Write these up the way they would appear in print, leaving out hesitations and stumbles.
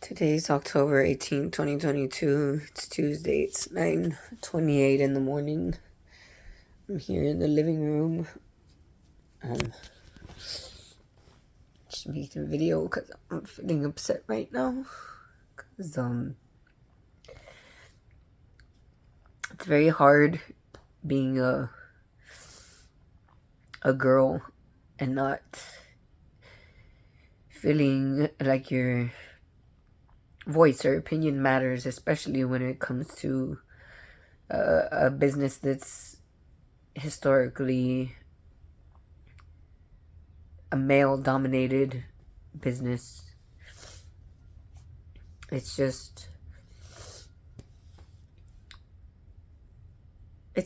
Today's October 18th, 2022. It's Tuesday. It's 9:28 in the morning. I'm here in the living room. Just making a video because I'm feeling upset right now. Because it's very hard being a girl and not feeling like your voice or opinion matters, especially when it comes to a business that's historically a male-dominated business. It's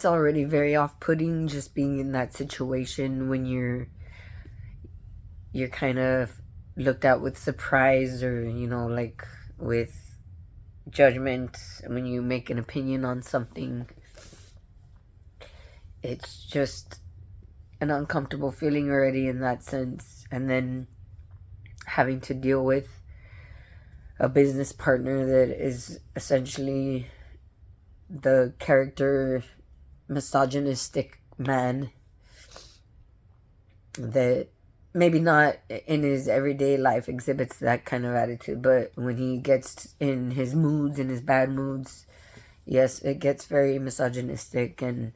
already very off-putting just being in that situation when you're kind of looked at with surprise, or like with judgment when you make an opinion on something. It's just an uncomfortable feeling already in that sense, and then having to deal with a business partner that is essentially the character misogynistic man that maybe not in his everyday life exhibits that kind of attitude, but when he gets in his moods, in his bad moods, yes, it gets very misogynistic, and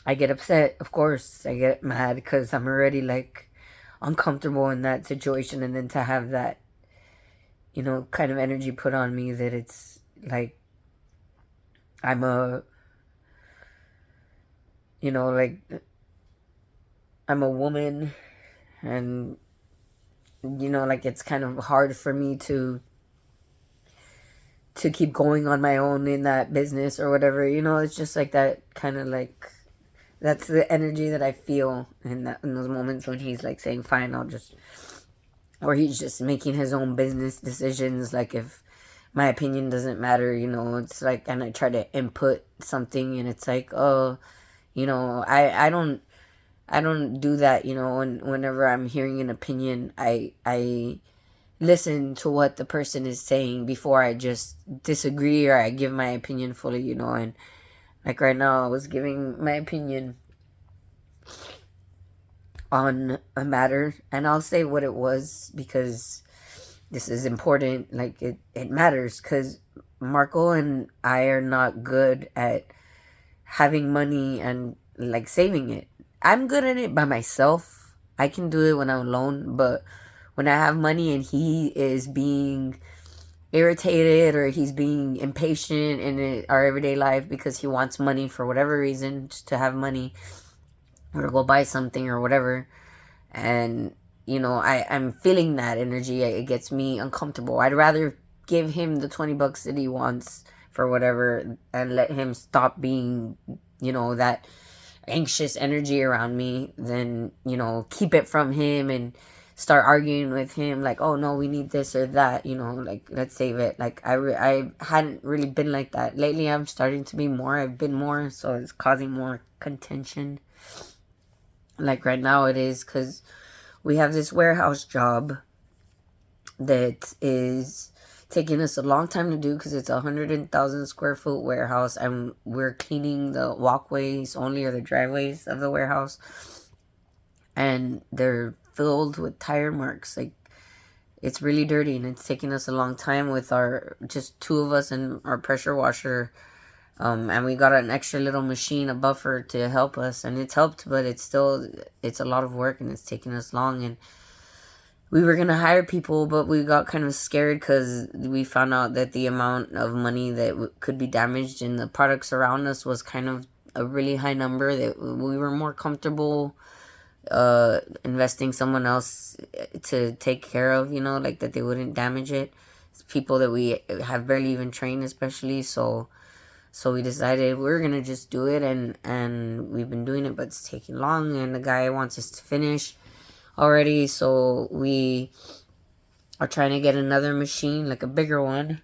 I get upset, of course. I get mad because I'm already like uncomfortable in that situation, and then to have that, kind of energy put on me that it's like I'm a, like I'm a woman, and like it's kind of hard for me to keep going on my own in that business or whatever. It's just like that kind of like, that's the energy that I feel in those moments when he's like saying, fine, I'll just, or he's just making his own business decisions. Like if my opinion doesn't matter, it's like, and I try to input something and it's like, oh, I don't do that, whenever I'm hearing an opinion, I listen to what the person is saying before I just disagree or I give my opinion fully, and like right now I was giving my opinion on a matter, and I'll say what it was because this is important. Like it matters because Marco and I are not good at having money and like saving it. I'm good at it by myself. I can do it when I'm alone, but when I have money and he is being irritated or he's being impatient in our everyday life because he wants money for whatever reason, just to have money or to go buy something or whatever, and I'm feeling that energy, it gets me uncomfortable. I'd rather give him the $20 that he wants for whatever and let him stop being that anxious energy around me than keep it from him and start arguing with him like, oh no, we need this or that, like let's save it. Like I hadn't really been like that lately. I'm starting to be more. I've been more, so it's causing more contention. Like right now it is because we have this warehouse job that is taking us a long time to do because it's 100,000 square foot warehouse, and we're cleaning the walkways only, or the driveways of the warehouse, and they're filled with tire marks. Like it's really dirty, and it's taking us a long time with our just two of us and our pressure washer. And we got an extra little machine, a buffer, to help us, and it's helped, but it's a lot of work, and it's taking us long. And we were going to hire people, but we got kind of scared because we found out that the amount of money that could be damaged in the products around us was kind of a really high number, that we were more comfortable investing someone else to take care of, like that they wouldn't damage it. It's people that we have barely even trained, especially. So we decided we're going to just do it, and we've been doing it, but it's taking long, and the guy wants us to finish already, so we are trying to get another machine, like a bigger one,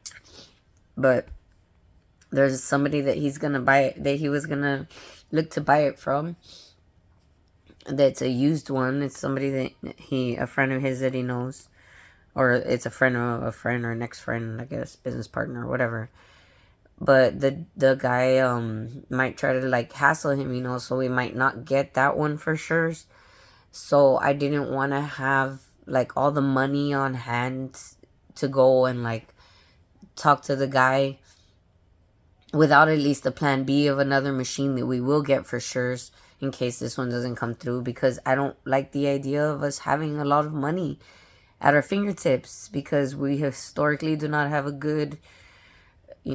but there's somebody that he's gonna buy it, that he was gonna look to buy it from, that's a used one. It's somebody that a friend of his that he knows, or it's a friend of a friend or next friend, I guess, business partner or whatever. But the guy might try to like hassle him, so we might not get that one for sure. So I didn't want to have like all the money on hand to go and like talk to the guy without at least a plan B of another machine that we will get for sure in case this one doesn't come through, because I don't like the idea of us having a lot of money at our fingertips, because we historically do not have a good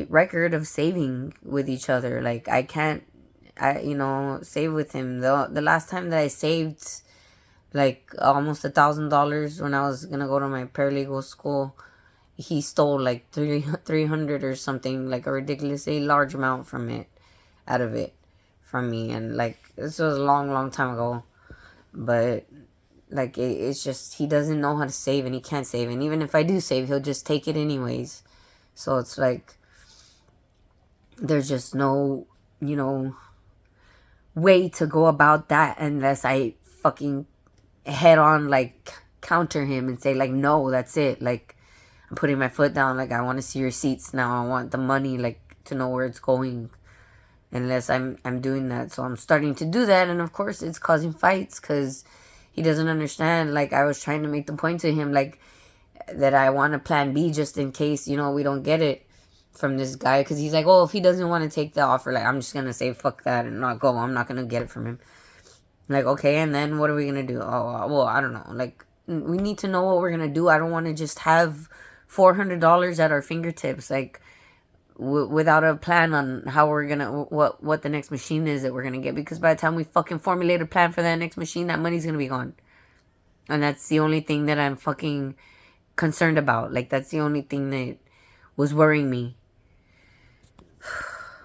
record of saving with each other. Like I can't save with him. The last time that I saved like almost $1,000 when I was gonna go to my paralegal school, he stole like 300 or something, like a ridiculously large amount out of it from me. And like this was a long time ago, but like it's just he doesn't know how to save, and he can't save, and even if I do save, he'll just take it anyways. So it's like there's just no way to go about that unless I fucking head on like counter him and say like, no, that's it, like I'm putting my foot down, like I want to see receipts now, I want the money, like to know where it's going. Unless I'm doing that. So I'm starting to do that, and of course it's causing fights because he doesn't understand. Like I was trying to make the point to him like that I want a plan B just in case we don't get it from this guy, because he's like, oh, if he doesn't want to take the offer, like I'm just gonna say fuck that and not go. I'm not gonna get it from him. Like, okay, and then what are we gonna do? Oh, well, I don't know. Like, we need to know what we're gonna do. I don't want to just have $400 at our fingertips, like without a plan on how we're gonna what the next machine is that we're gonna get. Because by the time we fucking formulate a plan for that next machine, that money's gonna be gone, and that's the only thing that I'm fucking concerned about. Like, that's the only thing that was worrying me